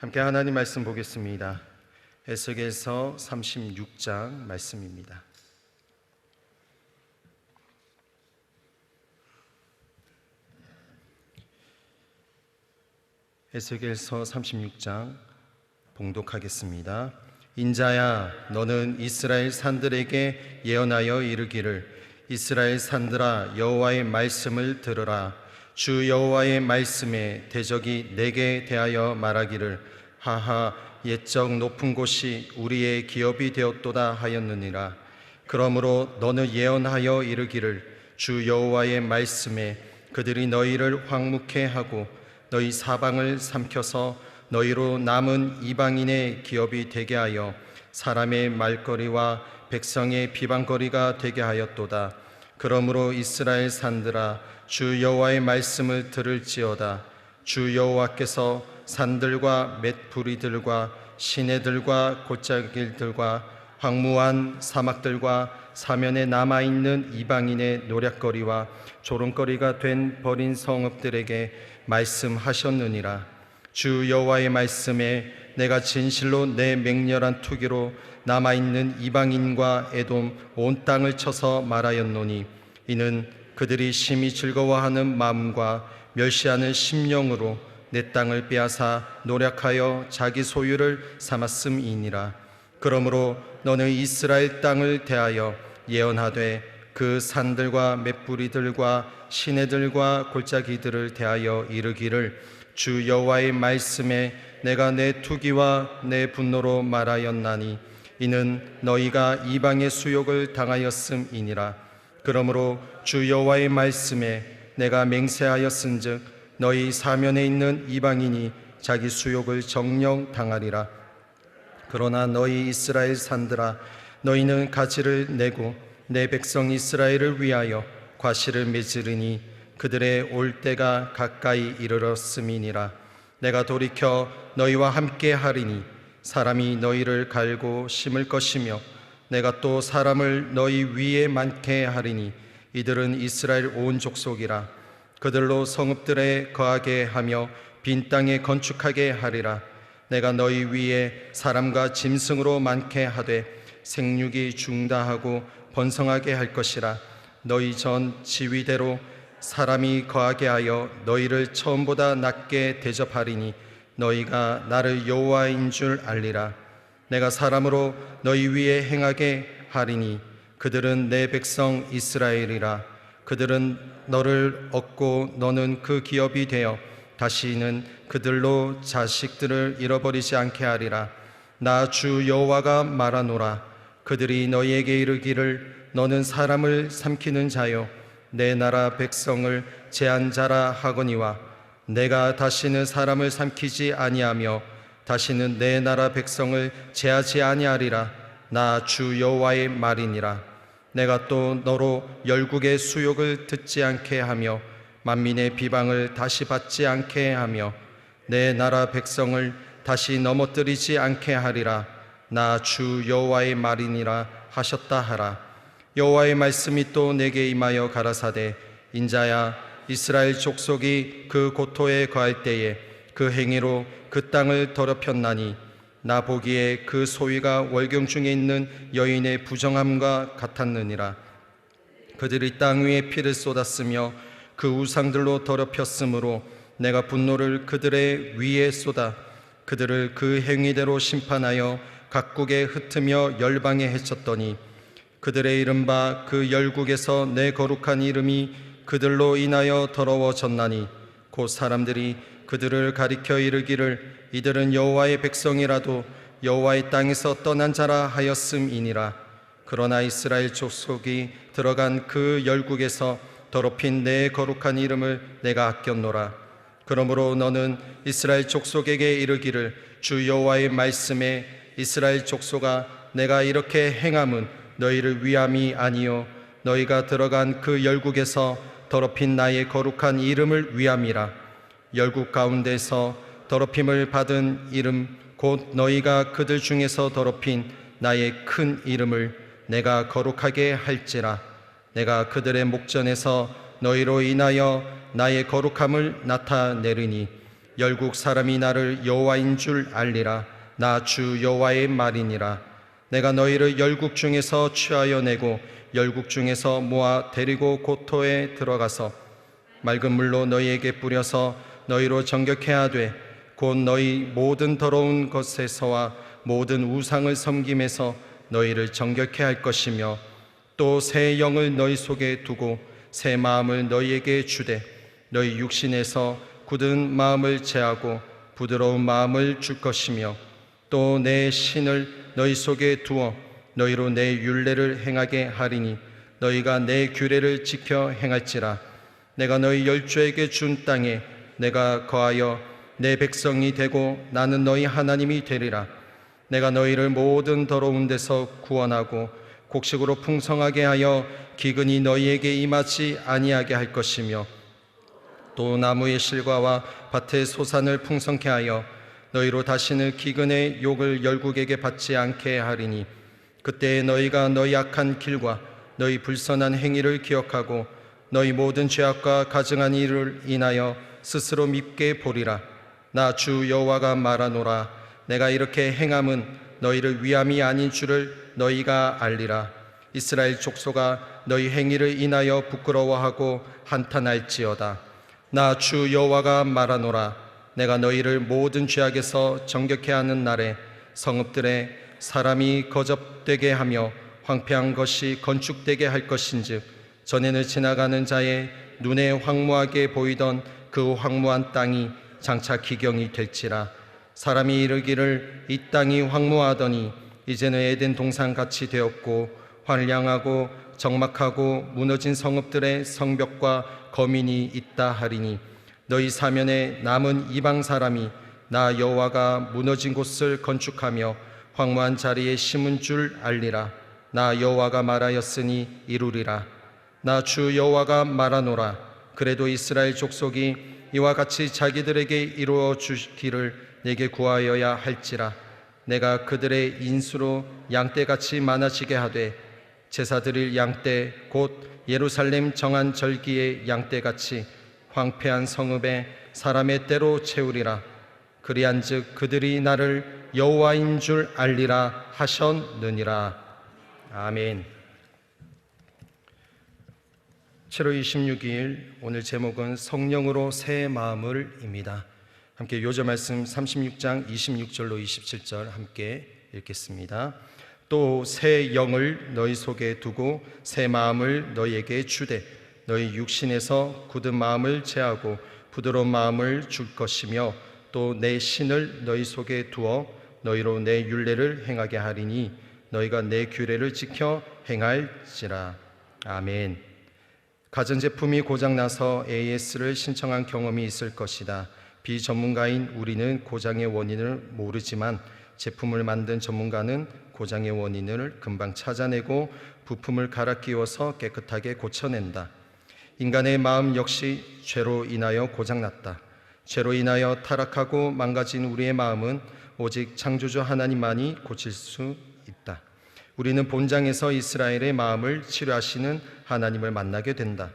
함께 하나님 말씀 보겠습니다. 에스겔서 36장 말씀입니다. 에스겔서 36장 봉독하겠습니다. 인자야, 너는 이스라엘 산들에게 예언하여 이르기를, 이스라엘 산들아, 여호와의 말씀을 들으라. 주 여호와의 말씀에 대적이 내게 대하여 말하기를, 하하, 옛적 높은 곳이 우리의 기업이 되었도다 하였느니라. 그러므로 너는 예언하여 이르기를, 주 여호와의 말씀에 그들이 너희를 황무케 하고 너희 사방을 삼켜서 너희로 남은 이방인의 기업이 되게 하여 사람의 말거리와 백성의 비방거리가 되게 하였도다. 그러므로 이스라엘 산들아, 주 여호와의 말씀을 들을지어다. 주 여호와께서 산들과 맷부리들과 시내들과 골짜기들과 황무한 사막들과 사면에 남아있는 이방인의 노략거리와 조롱거리가 된 버린 성읍들에게 말씀하셨느니라. 주 여호와의 말씀에 내가 진실로 내 맹렬한 투기로 남아있는 이방인과 에돔 온 땅을 쳐서 말하였노니, 이는 그들이 심히 즐거워하는 마음과 멸시하는 심령으로 내 땅을 빼앗아 노략하여 자기 소유를 삼았음이니라. 그러므로 너는 이스라엘 땅을 대하여 예언하되 그 산들과 맷부리들과 시내들과 골짜기들을 대하여 이르기를, 주 여호와의 말씀에 내가 내 투기와 내 분노로 말하였나니, 이는 너희가 이방의 수욕을 당하였음이니라. 그러므로 주 여호와의 말씀에 내가 맹세하였은즉 너희 사면에 있는 이방인이 자기 수욕을 정령 당하리라. 그러나 너희 이스라엘 산들아, 너희는 가지를 내고 내 백성 이스라엘을 위하여 과실을 맺으리니 그들의 올 때가 가까이 이르렀음이니라. 내가 돌이켜 너희와 함께 하리니 사람이 너희를 갈고 심을 것이며 내가 또 사람을 너희 위에 많게 하리니 이들은 이스라엘 온 족속이라. 그들로 성읍들에 거하게 하며 빈 땅에 건축하게 하리라. 내가 너희 위에 사람과 짐승으로 많게 하되 생육이 중다하고 번성하게 할 것이라. 너희 전 지위대로 사람이 거하게 하여 너희를 처음보다 낮게 대접하리니 너희가 나를 여호와인 줄 알리라. 내가 사람으로 너희 위에 행하게 하리니 그들은 내 백성 이스라엘이라. 그들은 너를 얻고 너는 그 기업이 되어 다시는 그들로 자식들을 잃어버리지 않게 하리라. 나 주 여호와가 말하노라. 그들이 너희에게 이르기를, 너는 사람을 삼키는 자요 내 나라 백성을 제한 자라 하거니와, 내가 다시는 사람을 삼키지 아니하며 다시는 내 나라 백성을 제하지 아니하리라. 나 주 여호와의 말이니라. 내가 또 너로 열국의 수욕을 듣지 않게 하며 만민의 비방을 다시 받지 않게 하며 내 나라 백성을 다시 넘어뜨리지 않게 하리라. 나 주 여호와의 말이니라 하셨다 하라. 여호와의 말씀이 또 내게 임하여 가라사대, 인자야, 이스라엘 족속이 그 고토에 거할 때에 그 행위로 그 땅을 더럽혔나니 나 보기에 그 소위가 월경 중에 있는 여인의 부정함과 같았느니라. 그들이 땅 위에 피를 쏟았으며 그 우상들로 더럽혔으므로 내가 분노를 그들의 위에 쏟아 그들을 그 행위대로 심판하여 각국에 흩으며 열방에 해쳤더니, 그들의 이른바 그 열국에서 내 거룩한 이름이 그들로 인하여 더러워졌나니 곧 사람들이 그들을 가리켜 이르기를, 이들은 여호와의 백성이라도 여호와의 땅에서 떠난 자라 하였음이니라. 그러나 이스라엘 족속이 들어간 그 열국에서 더럽힌 내 거룩한 이름을 내가 아꼈노라. 그러므로 너는 이스라엘 족속에게 이르기를, 주 여호와의 말씀에 이스라엘 족속아, 내가 이렇게 행함은 너희를 위함이 아니요 너희가 들어간 그 열국에서 더럽힌 나의 거룩한 이름을 위함이라. 열국 가운데서 더럽힘을 받은 이름 곧 너희가 그들 중에서 더럽힌 나의 큰 이름을 내가 거룩하게 할지라. 내가 그들의 목전에서 너희로 인하여 나의 거룩함을 나타내리니 열국 사람이 나를 여호와인 줄 알리라. 나 주 여호와의 말이니라. 내가 너희를 열국 중에서 취하여 내고 열국 중에서 모아 데리고 고토에 들어가서 맑은 물로 너희에게 뿌려서 너희로 정결케 하되 곧 너희 모든 더러운 것에서와 모든 우상을 섬김에서 너희를 정결케 할 것이며 또 새 영을 너희 속에 두고 새 마음을 너희에게 주되 너희 육신에서 굳은 마음을 제하고 부드러운 마음을 줄 것이며 또 내 신을 너희 속에 두어 너희로 내 율례를 행하게 하리니 너희가 내 규례를 지켜 행할지라. 내가 너희 열조에게 준 땅에 내가 거하여 내 백성이 되고 나는 너희 하나님이 되리라. 내가 너희를 모든 더러운 데서 구원하고 곡식으로 풍성하게 하여 기근이 너희에게 임하지 아니하게 할 것이며 또 나무의 실과와 밭의 소산을 풍성케 하여 너희로 다시는 기근의 욕을 열국에게 받지 않게 하리니 그때 너희가 너희 악한 길과 너희 불선한 행위를 기억하고 너희 모든 죄악과 가증한 일을 인하여 스스로 밉게 보리라. 나 주 여호와가 말하노라. 내가 이렇게 행함은 너희를 위함이 아닌 줄을 너희가 알리라. 이스라엘 족속아 너희 행위를 인하여 부끄러워하고 한탄할지어다. 나 주 여호와가 말하노라. 내가 너희를 모든 죄악에서 정결케 하는 날에 성읍들에 사람이 거접되게 하며 황폐한 것이 건축되게 할 것인즉 전에는 지나가는 자의 눈에 황무하게 보이던 그 황무한 땅이 장차 기경이 될지라. 사람이 이르기를 이 땅이 황무하더니 이제는 에덴 동산같이 되었고 환량하고 적막하고 무너진 성읍들의 성벽과 거민이 있다 하리니 너희 사면에 남은 이방 사람이 나 여호와가 무너진 곳을 건축하며 황무한 자리에 심은 줄 알리라. 나 여호와가 말하였으니 이루리라. 나 주 여호와가 말하노라. 그래도 이스라엘 족속이 이와 같이 자기들에게 이루어 주기를 내게 구하여야 할지라. 내가 그들의 인수로 양떼같이 많아지게 하되 제사 드릴 양떼 곧 예루살렘 정한 절기의 양떼같이 황폐한 성읍에 사람의 때로 채우리라. 그리한즉 그들이 나를 여호와인 줄 알리라 하셨느니라. 아멘. 7월 26일 오늘 제목은 성령으로 새 마음을입니다. 함께 요저 말씀 36장 26절로 27절 함께 읽겠습니다. 또 새 영을 너희 속에 두고 새 마음을 너희에게 주되 너희 육신에서 굳은 마음을 제하고 부드러운 마음을 줄 것이며 또 내 신을 너희 속에 두어 너희로 내 율례를 행하게 하리니 너희가 내 규례를 지켜 행할지라. 아멘. 가전제품이 고장나서 AS를 신청한 경험이 있을 것이다. 비전문가인 우리는 고장의 원인을 모르지만 제품을 만든 전문가는 고장의 원인을 금방 찾아내고 부품을 갈아 끼워서 깨끗하게 고쳐낸다. 인간의 마음 역시 죄로 인하여 고장났다. 죄로 인하여 타락하고 망가진 우리의 마음은 오직 창조주 하나님만이 고칠 수 있다. 우리는 본장에서 이스라엘의 마음을 치료하시는 하나님을 만나게 된다.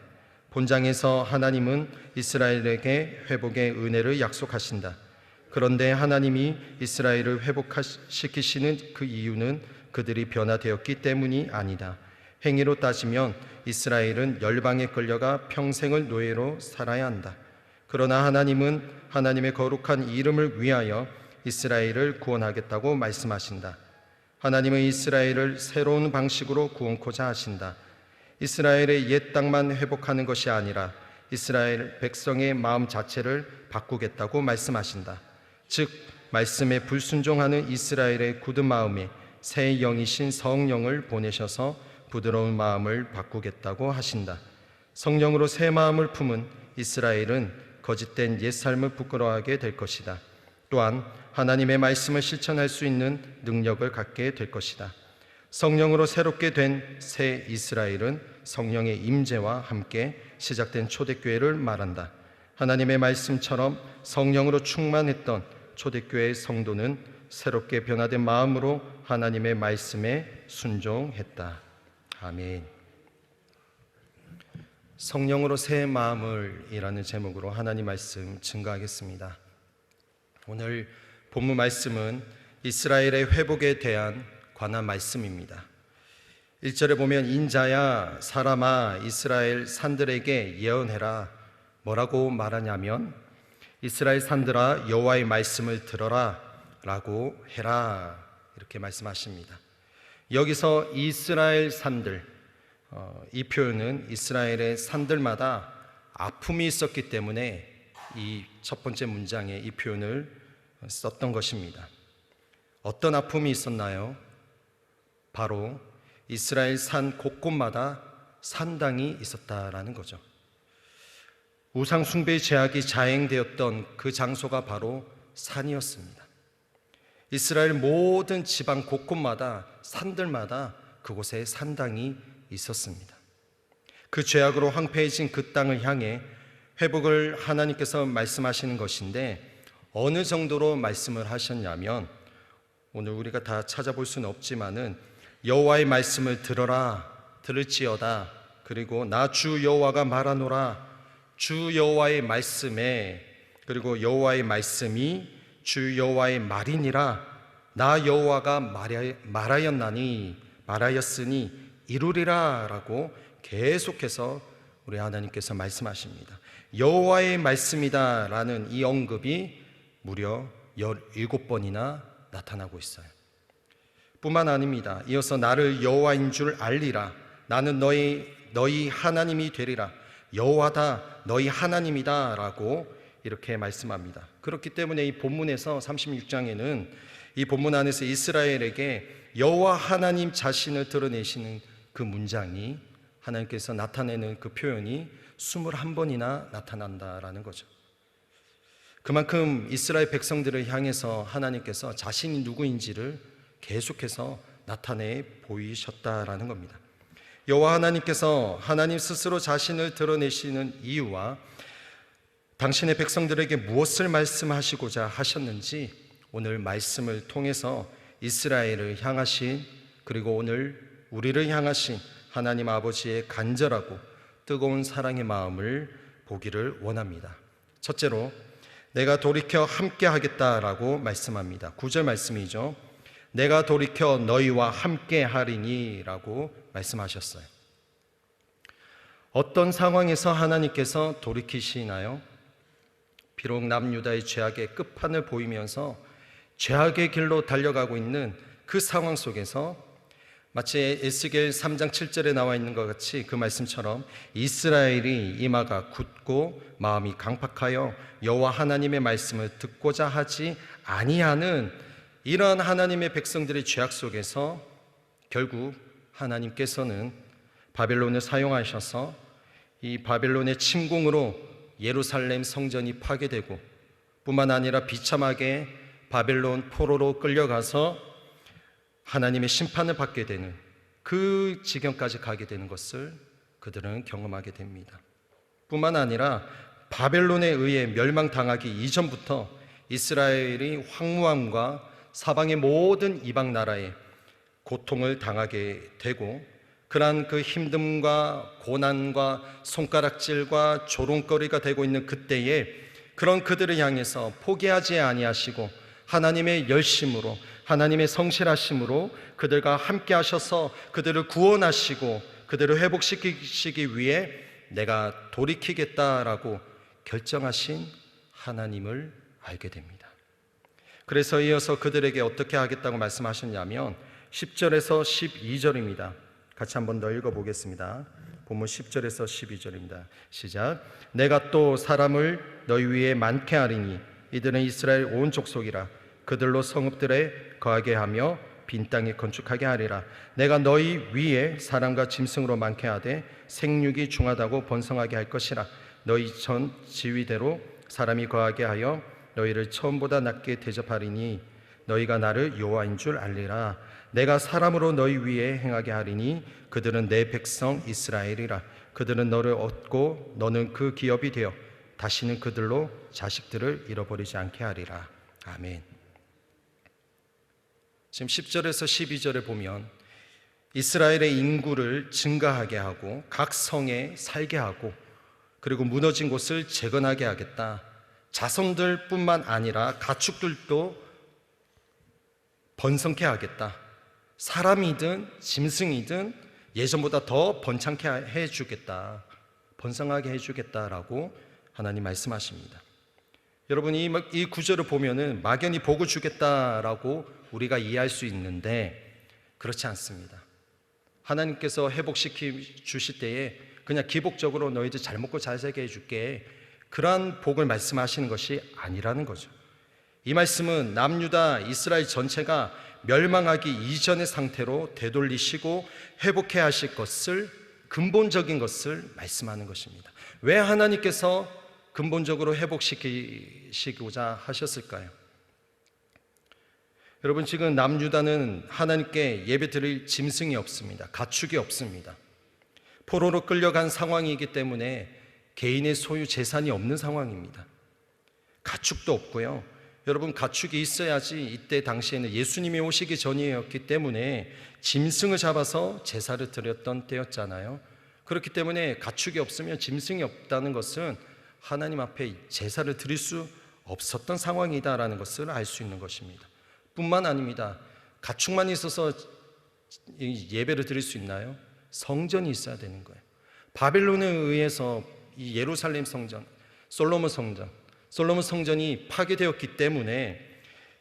본장에서 하나님은 이스라엘에게 회복의 은혜를 약속하신다. 그런데 하나님이 이스라엘을 회복시키시는 그 이유는 그들이 변화되었기 때문이 아니다. 행위로 따지면 이스라엘은 열방에 끌려가 평생을 노예로 살아야 한다. 그러나 하나님은 하나님의 거룩한 이름을 위하여 이스라엘을 구원하겠다고 말씀하신다. 하나님은 이스라엘을 새로운 방식으로 구원코자 하신다. 이스라엘의 옛 땅만 회복하는 것이 아니라 이스라엘 백성의 마음 자체를 바꾸겠다고 말씀하신다. 즉 말씀에 불순종하는 이스라엘의 굳은 마음에 새 영이신 성령을 보내셔서 부드러운 마음을 바꾸겠다고 하신다. 성령으로 새 마음을 품은 이스라엘은 거짓된 옛 삶을 부끄러워하게 될 것이다. 또한 하나님의 말씀을 실천할 수 있는 능력을 갖게 될 것이다. 성령으로 새롭게 된 새 이스라엘은 성령의 임재와 함께 시작된 초대교회를 말한다. 하나님의 말씀처럼 성령으로 충만했던 초대교회의 성도는 새롭게 변화된 마음으로 하나님의 말씀에 순종했다. 아멘. 성령으로 새 마음을 이라는 제목으로 하나님 말씀 증거하겠습니다. 오늘 본문 말씀은 이스라엘의 회복에 대한 관한 말씀입니다. 1절에 보면 인자야 사람아 이스라엘 산들에게 예언해라. 뭐라고 말하냐면 이스라엘 산들아 여호와의 말씀을 들어라 라고 해라, 이렇게 말씀하십니다. 여기서 이스라엘 산들, 이 표현은 이스라엘의 산들마다 아픔이 있었기 때문에 이 첫 번째 문장에 이 표현을 썼던 것입니다. 어떤 아픔이 있었나요? 바로 이스라엘 산 곳곳마다 산당이 있었다라는 거죠. 우상 숭배의 죄악이 자행되었던 그 장소가 바로 산이었습니다. 이스라엘 모든 지방 곳곳마다 산들마다 그곳에 산당이 있었습니다. 그 죄악으로 황폐해진 그 땅을 향해 회복을 하나님께서 말씀하시는 것인데, 어느 정도로 말씀을 하셨냐면, 오늘 우리가 다 찾아볼 수는 없지만은 여호와의 말씀을 들어라, 들을지어다, 그리고 나 주 여호와가 말하노라, 주 여호와의 말씀에, 그리고 여호와의 말씀이 주 여호와의 말이니라, 나 여호와가 말하였으니 이루리라 라고 계속해서 우리 하나님께서 말씀하십니다. 여호와의 말씀이다 라는 이 언급이 무려 17번이나 나타나고 있어요. 뿐만 아닙니다. 이어서 나를 여호와인 줄 알리라, 나는 너희 하나님이 되리라, 여호와다 너희 하나님이다 라고 이렇게 말씀합니다. 그렇기 때문에 이 본문에서 36장에는 이 본문 안에서 이스라엘에게 여호와 하나님 자신을 드러내시는 그 문장이, 하나님께서 나타내는 그 표현이 21번이나 나타난다라는 거죠. 그만큼 이스라엘 백성들을 향해서 하나님께서 자신이 누구인지를 계속해서 나타내 보이셨다라는 겁니다. 여호와 하나님께서 하나님 스스로 자신을 드러내시는 이유와 당신의 백성들에게 무엇을 말씀하시고자 하셨는지 오늘 말씀을 통해서 이스라엘을 향하신, 그리고 오늘 우리를 향하신 하나님 아버지의 간절하고 뜨거운 사랑의 마음을 보기를 원합니다. 첫째로 내가 돌이켜 함께 하겠다라고 말씀합니다. 9절 말씀이죠. 내가 돌이켜 너희와 함께 하리니 라고 말씀하셨어요. 어떤 상황에서 하나님께서 돌이키시나요? 비록 남유다의 죄악의 끝판을 보이면서 죄악의 길로 달려가고 있는 그 상황 속에서 마치 에스겔 3장 7절에 나와 있는 것 같이 그 말씀처럼 이스라엘이 이마가 굳고 마음이 강팍하여 여호와 하나님의 말씀을 듣고자 하지 아니하는 이러한 하나님의 백성들의 죄악 속에서 결국 하나님께서는 바벨론을 사용하셔서 이 바벨론의 침공으로 예루살렘 성전이 파괴되고, 뿐만 아니라 비참하게 바벨론 포로로 끌려가서 하나님의 심판을 받게 되는 그 지경까지 가게 되는 것을 그들은 경험하게 됩니다. 뿐만 아니라 바벨론에 의해 멸망당하기 이전부터 이스라엘이 황무함과 사방의 모든 이방 나라에 고통을 당하게 되고, 그러한 그 힘듦과 고난과 손가락질과 조롱거리가 되고 있는 그때에 그런 그들을 향해서 포기하지 아니하시고 하나님의 열심으로, 하나님의 성실하심으로 그들과 함께 하셔서 그들을 구원하시고 그들을 회복시키시기 위해 내가 돌이키겠다라고 결정하신 하나님을 알게 됩니다. 그래서 이어서 그들에게 어떻게 하겠다고 말씀하셨냐면 10절에서 12절입니다. 같이 한번 더 읽어보겠습니다. 본문 10절에서 12절입니다. 시작. 내가 또 사람을 너희 위에 많게 하리니 이들은 이스라엘 온 족속이라. 그들로 성읍들에 거하게 하며 빈 땅에 건축하게 하리라. 내가 너희 위에 사람과 짐승으로 많게 하되 생육이 중하다고 번성하게 할 것이라. 너희 전 지위대로 사람이 거하게 하여 너희를 처음보다 낮게 대접하리니 너희가 나를 여호와인 줄 알리라. 내가 사람으로 너희 위에 행하게 하리니 그들은 내 백성 이스라엘이라. 그들은 너를 얻고 너는 그 기업이 되어 다시는 그들로 자식들을 잃어버리지 않게 하리라. 아멘. 지금 10절에서 12절에 보면 이스라엘의 인구를 증가하게 하고 각 성에 살게 하고 그리고 무너진 곳을 재건하게 하겠다. 자손들뿐만 아니라 가축들도 번성케 하겠다. 사람이든 짐승이든 예전보다 더 번창케 해주겠다. 번성하게 해주겠다라고 하나님 말씀하십니다. 여러분, 이 구절을 보면은 막연히 복을 주겠다라고 우리가 이해할 수 있는데 그렇지 않습니다. 하나님께서 회복시켜 주실 때에 그냥 기복적으로 너희들 잘 먹고 잘 살게 해줄게, 그러한 복을 말씀하시는 것이 아니라는 거죠. 이 말씀은 남유다 이스라엘 전체가 멸망하기 이전의 상태로 되돌리시고 회복해야 하실 것을, 근본적인 것을 말씀하는 것입니다. 왜 하나님께서 근본적으로 회복시키시고자 하셨을까요? 여러분, 지금 남유다는 하나님께 예배드릴 짐승이 없습니다. 가축이 없습니다. 포로로 끌려간 상황이기 때문에 개인의 소유 재산이 없는 상황입니다. 가축도 없고요. 여러분, 가축이 있어야지, 이때 당시에는 예수님이 오시기 전이었기 때문에 짐승을 잡아서 제사를 드렸던 때였잖아요. 그렇기 때문에 가축이 없으면 짐승이 없다는 것은 하나님 앞에 제사를 드릴 수 없었던 상황이다라는 것을 알 수 있는 것입니다. 뿐만 아닙니다. 가축만 있어서 예배를 드릴 수 있나요? 성전이 있어야 되는 거예요. 바벨론에 의해서 이 예루살렘 성전, 솔로몬 성전이 파괴되었기 때문에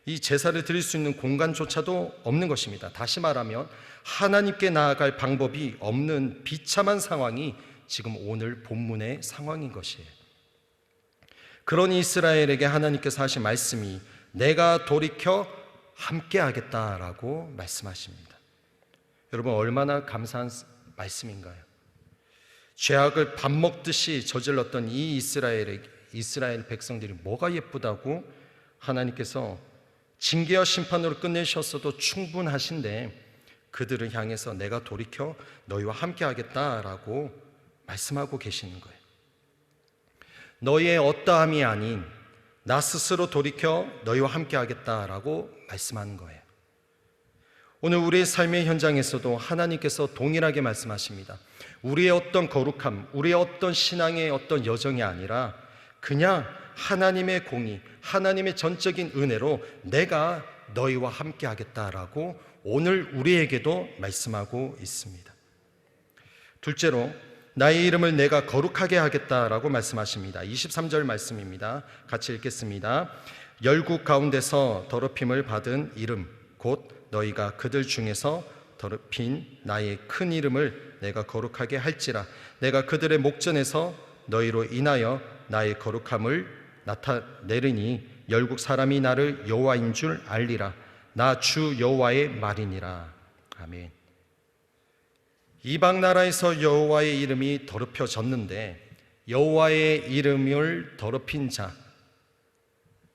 이 제사를 드릴 수 있는 공간조차도 없는 것입니다. 다시 말하면 하나님께 나아갈 방법이 없는 비참한 상황이 지금 오늘 본문의 상황인 것이에요. 그런 이스라엘에게 하나님께서 하신 말씀이 내가 돌이켜 함께 하겠다라고 말씀하십니다. 여러분, 얼마나 감사한 말씀인가요? 죄악을 밥 먹듯이 저질렀던 이 이스라엘 백성들이 뭐가 예쁘다고 하나님께서 징계와 심판으로 끝내셨어도 충분하신데 그들을 향해서 내가 돌이켜 너희와 함께 하겠다라고 말씀하고 계시는 거예요. 너희의 어떠함이 아닌 나 스스로 돌이켜 너희와 함께 하겠다라고 말씀하는 거예요. 오늘 우리의 삶의 현장에서도 하나님께서 동일하게 말씀하십니다. 우리의 어떤 거룩함, 우리의 어떤 신앙의 어떤 여정이 아니라 그냥 하나님의 공의, 하나님의 전적인 은혜로 내가 너희와 함께 하겠다라고 오늘 우리에게도 말씀하고 있습니다. 둘째로, 나의 이름을 내가 거룩하게 하겠다라고 말씀하십니다. 23절 말씀입니다. 같이 읽겠습니다. 열국 가운데서 더럽힘을 받은 이름 곧 너희가 그들 중에서 더럽힌 나의 큰 이름을 내가 거룩하게 할지라. 내가 그들의 목전에서 너희로 인하여 나의 거룩함을 나타내리니 열국 사람이 나를 여호와인 줄 알리라. 나 주 여호와의 말이니라. 아멘. 이방 나라에서 여호와의 이름이 더럽혀졌는데 여호와의 이름을 더럽힌 자,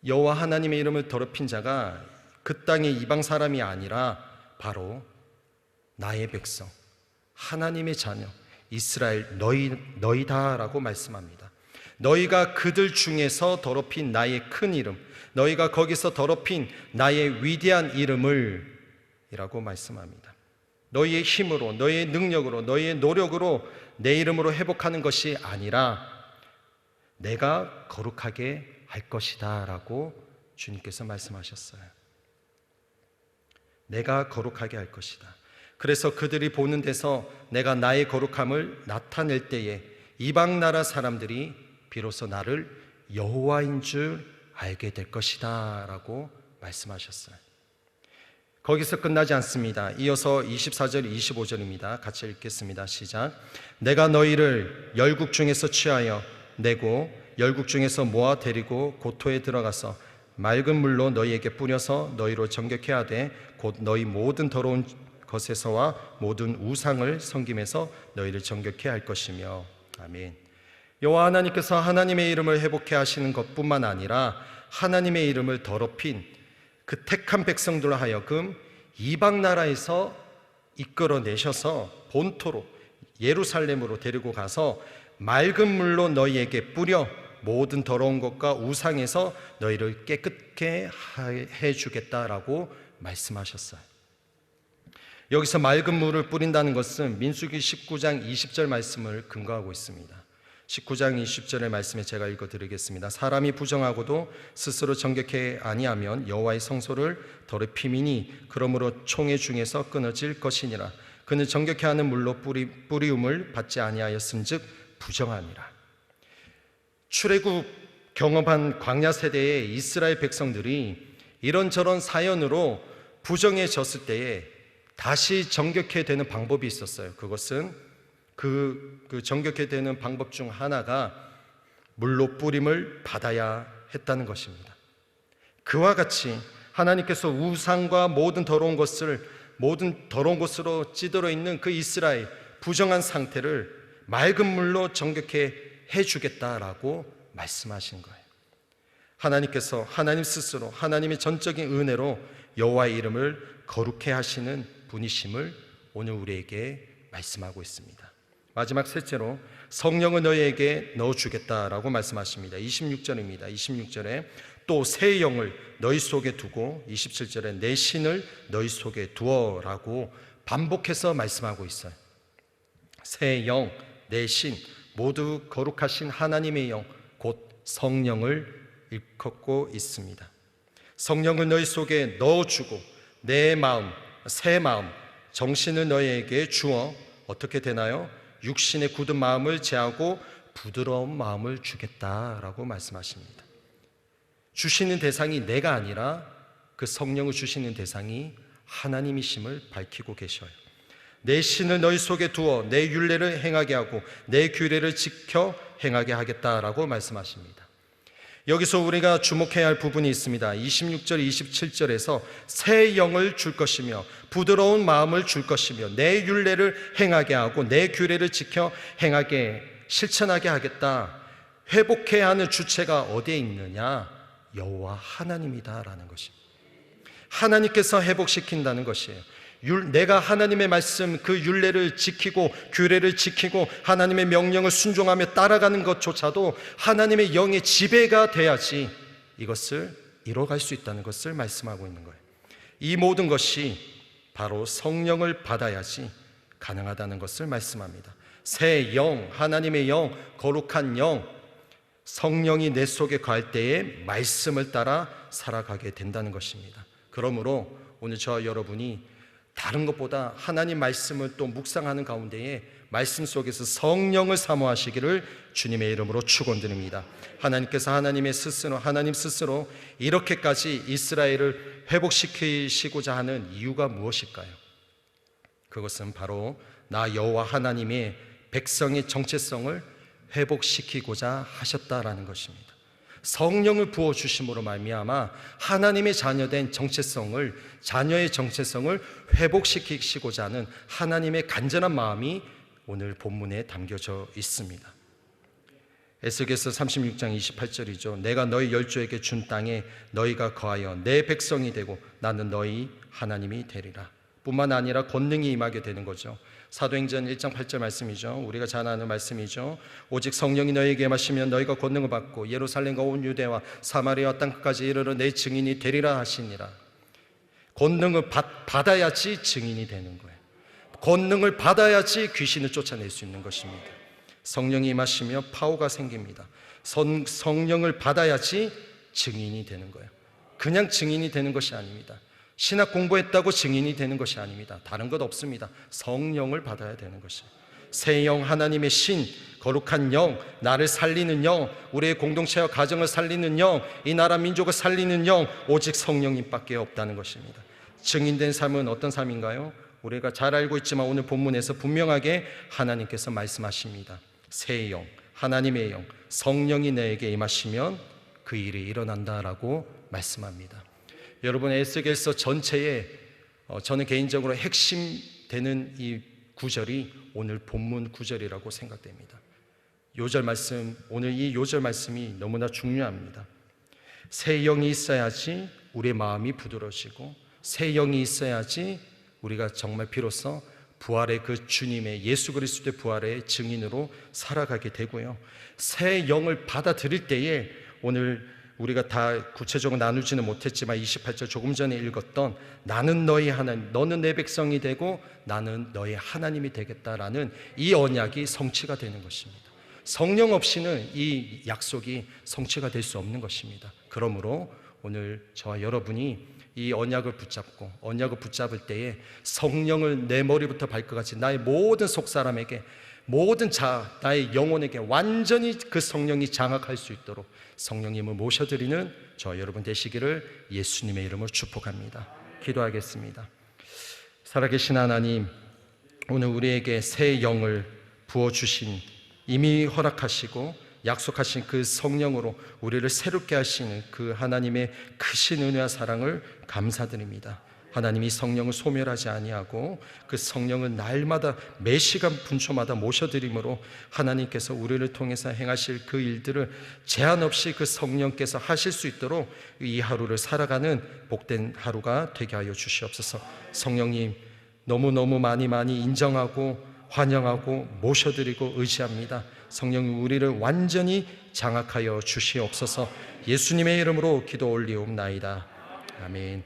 여호와 하나님의 이름을 더럽힌 자가 그 땅의 이방 사람이 아니라 바로 나의 백성, 하나님의 자녀, 이스라엘 너희다라고 말씀합니다. 너희가 그들 중에서 더럽힌 나의 큰 이름, 너희가 거기서 더럽힌 나의 위대한 이름을 이라고 말씀합니다. 너희의 힘으로, 너희의 능력으로, 너희의 노력으로 내 이름으로 회복하는 것이 아니라 내가 거룩하게 할 것이다 라고 주님께서 말씀하셨어요. 내가 거룩하게 할 것이다. 그래서 그들이 보는 데서 내가 나의 거룩함을 나타낼 때에 이방 나라 사람들이 비로소 나를 여호와인 줄 알게 될 것이다 라고 말씀하셨어요. 거기서 끝나지 않습니다. 이어서 24절, 25절입니다. 같이 읽겠습니다. 시작. 내가 너희를 열국 중에서 취하여 내고 열국 중에서 모아 데리고 고토에 들어가서 맑은 물로 너희에게 뿌려서 너희로 정결케 하되 곧 너희 모든 더러운 것에서와 모든 우상을 섬김에서 너희를 정결케 할 것이며. 아멘. 여호와 하나님께서 하나님의 이름을 회복케 하시는 것뿐만 아니라 하나님의 이름을 더럽힌 그 택한 백성들로 하여금 이방 나라에서 이끌어내셔서 본토로 예루살렘으로 데리고 가서 맑은 물로 너희에게 뿌려 모든 더러운 것과 우상에서 너희를 깨끗게 해주겠다라고 말씀하셨어요. 여기서 맑은 물을 뿌린다는 것은 민수기 19장 20절 말씀을 근거하고 있습니다. 19장 20절의 말씀에 제가 읽어드리겠습니다. 사람이 부정하고도 스스로 정결케 아니하면 여호와의 성소를 더럽히미니 그러므로 총회 중에서 끊어질 것이니라. 그는 정결케 하는 물로 뿌리움을 받지 아니하였은즉 부정하니라. 출애굽 경험한 광야 세대의 이스라엘 백성들이 이런저런 사연으로 부정해졌을 때에 다시 정결케 되는 방법이 있었어요. 그것은 그 정결케 되는 방법 중 하나가 물로 뿌림을 받아야 했다는 것입니다. 그와 같이 하나님께서 우상과 모든 더러운 것으로 찌들어 있는 그 이스라엘 부정한 상태를 맑은 물로 정결케 해주겠다라고 말씀하신 거예요. 하나님께서 하나님 스스로 하나님의 전적인 은혜로 여호와의 이름을 거룩해 하시는 분이심을 오늘 우리에게 말씀하고 있습니다. 마지막 셋째로 성령을 너희에게 넣어주겠다라고 말씀하십니다. 26절입니다. 26절에 또 새 영을 너희 속에 두고 27절에 내 신을 너희 속에 두어라고 반복해서 말씀하고 있어요. 새 영, 내 신, 모두 거룩하신 하나님의 영, 곧 성령을 일컫고 있습니다. 성령을 너희 속에 넣어주고 내 마음, 새 마음, 정신을 너희에게 주어 어떻게 되나요? 육신의 굳은 마음을 제하고 부드러운 마음을 주겠다라고 말씀하십니다. 주시는 대상이 내가 아니라 그 성령을 주시는 대상이 하나님이심을 밝히고 계셔요. 내 신을 너희 속에 두어 내 율례를 행하게 하고 내 규례를 지켜 행하게 하겠다라고 말씀하십니다. 여기서 우리가 주목해야 할 부분이 있습니다. 26절, 27절에서 새 영을 줄 것이며 부드러운 마음을 줄 것이며 내 율례를 행하게 하고 내 규례를 지켜 행하게 실천하게 하겠다. 회복해야 하는 주체가 어디에 있느냐? 여호와 하나님이다라는 것입니다. 하나님께서 회복시킨다는 것이에요. 내가 하나님의 말씀 그 율례를 지키고 규례를 지키고 하나님의 명령을 순종하며 따라가는 것조차도 하나님의 영의 지배가 돼야지 이것을 이뤄갈 수 있다는 것을 말씀하고 있는 거예요. 이 모든 것이 바로 성령을 받아야지 가능하다는 것을 말씀합니다. 새 영, 하나님의 영, 거룩한 영, 성령이 내 속에 거할 때에 말씀을 따라 살아가게 된다는 것입니다. 그러므로 오늘 저와 여러분이 다른 것보다 하나님 말씀을 또 묵상하는 가운데에 말씀 속에서 성령을 사모하시기를 주님의 이름으로 축원드립니다. 하나님께서 하나님 스스로 이렇게까지 이스라엘을 회복시키시고자 하는 이유가 무엇일까요? 그것은 바로 나 여호와 하나님의 백성의 정체성을 회복시키고자 하셨다라는 것입니다. 성령을 부어주심으로 말미암아 하나님의 자녀된 자녀의 정체성을 회복시키시고자 하는 하나님의 간절한 마음이 오늘 본문에 담겨져 있습니다. 에스겔서 36장 28절이죠. 내가 너희 열조에게 준 땅에 너희가 거하여 내 백성이 되고 나는 너희 하나님이 되리라. 뿐만 아니라 권능이 임하게 되는 거죠. 사도행전 1장 8절 말씀이죠. 우리가 잘 아는 말씀이죠. 오직 성령이 너희에게 임하시면 너희가 권능을 받고 예루살렘과 온 유대와 사마리아 땅까지 이르러 내 증인이 되리라 하시니라. 권능을 받아야지 증인이 되는 거예요. 권능을 받아야지 귀신을 쫓아낼 수 있는 것입니다. 성령이 임하시며 파워가 생깁니다. 성령을 받아야지 증인이 되는 거예요. 그냥 증인이 되는 것이 아닙니다. 신학 공부했다고 증인이 되는 것이 아닙니다. 다른 것 없습니다. 성령을 받아야 되는 것이에요. 새 영, 하나님의 신, 거룩한 영, 나를 살리는 영, 우리의 공동체와 가정을 살리는 영, 이 나라 민족을 살리는 영, 오직 성령님밖에 없다는 것입니다. 증인된 삶은 어떤 삶인가요? 우리가 잘 알고 있지만 오늘 본문에서 분명하게 하나님께서 말씀하십니다. 새 영, 하나님의 영, 성령이 내게 임하시면 그 일이 일어난다라고 말씀합니다. 여러분, 에스겔서 전체에 저는 개인적으로 핵심 되는 이 구절이 오늘 본문 구절이라고 생각됩니다. 요절 말씀, 오늘 이 요절 말씀이 너무나 중요합니다. 새 영이 있어야지 우리의 마음이 부드러워지고 새 영이 있어야지 우리가 정말 비로소 부활의 그 주님의 예수 그리스도의 부활의 증인으로 살아가게 되고요. 새 영을 받아들일 때에 오늘 우리가 다 구체적으로 나누지는 못했지만 28절 조금 전에 읽었던 나는 너희 하나님, 너는 내 백성이 되고 나는 너희 하나님이 되겠다라는 이 언약이 성취가 되는 것입니다. 성령 없이는 이 약속이 성취가 될 수 없는 것입니다. 그러므로 오늘 저와 여러분이 이 언약을 붙잡을 때에 성령을 내 머리부터 발끝까지 나의 모든 속사람에게, 모든 나의 영혼에게 완전히 그 성령이 장악할 수 있도록 성령님을 모셔드리는 저와 여러분 되시기를 예수님의 이름으로 축복합니다. 기도하겠습니다. 살아계신 하나님, 오늘 우리에게 새 영을 부어주신, 이미 허락하시고 약속하신 그 성령으로 우리를 새롭게 하시는 그 하나님의 크신 은혜와 사랑을 감사드립니다. 하나님이 성령을 소멸하지 아니하고 그 성령은 날마다 매 시간 분초마다 모셔드림으로 하나님께서 우리를 통해서 행하실 그 일들을 제한 없이 그 성령께서 하실 수 있도록 이 하루를 살아가는 복된 하루가 되게 하여 주시옵소서. 성령님, 너무너무 많이 인정하고 환영하고 모셔드리고 의지합니다. 성령님, 우리를 완전히 장악하여 주시옵소서. 예수님의 이름으로 기도 올리옵나이다. 아멘.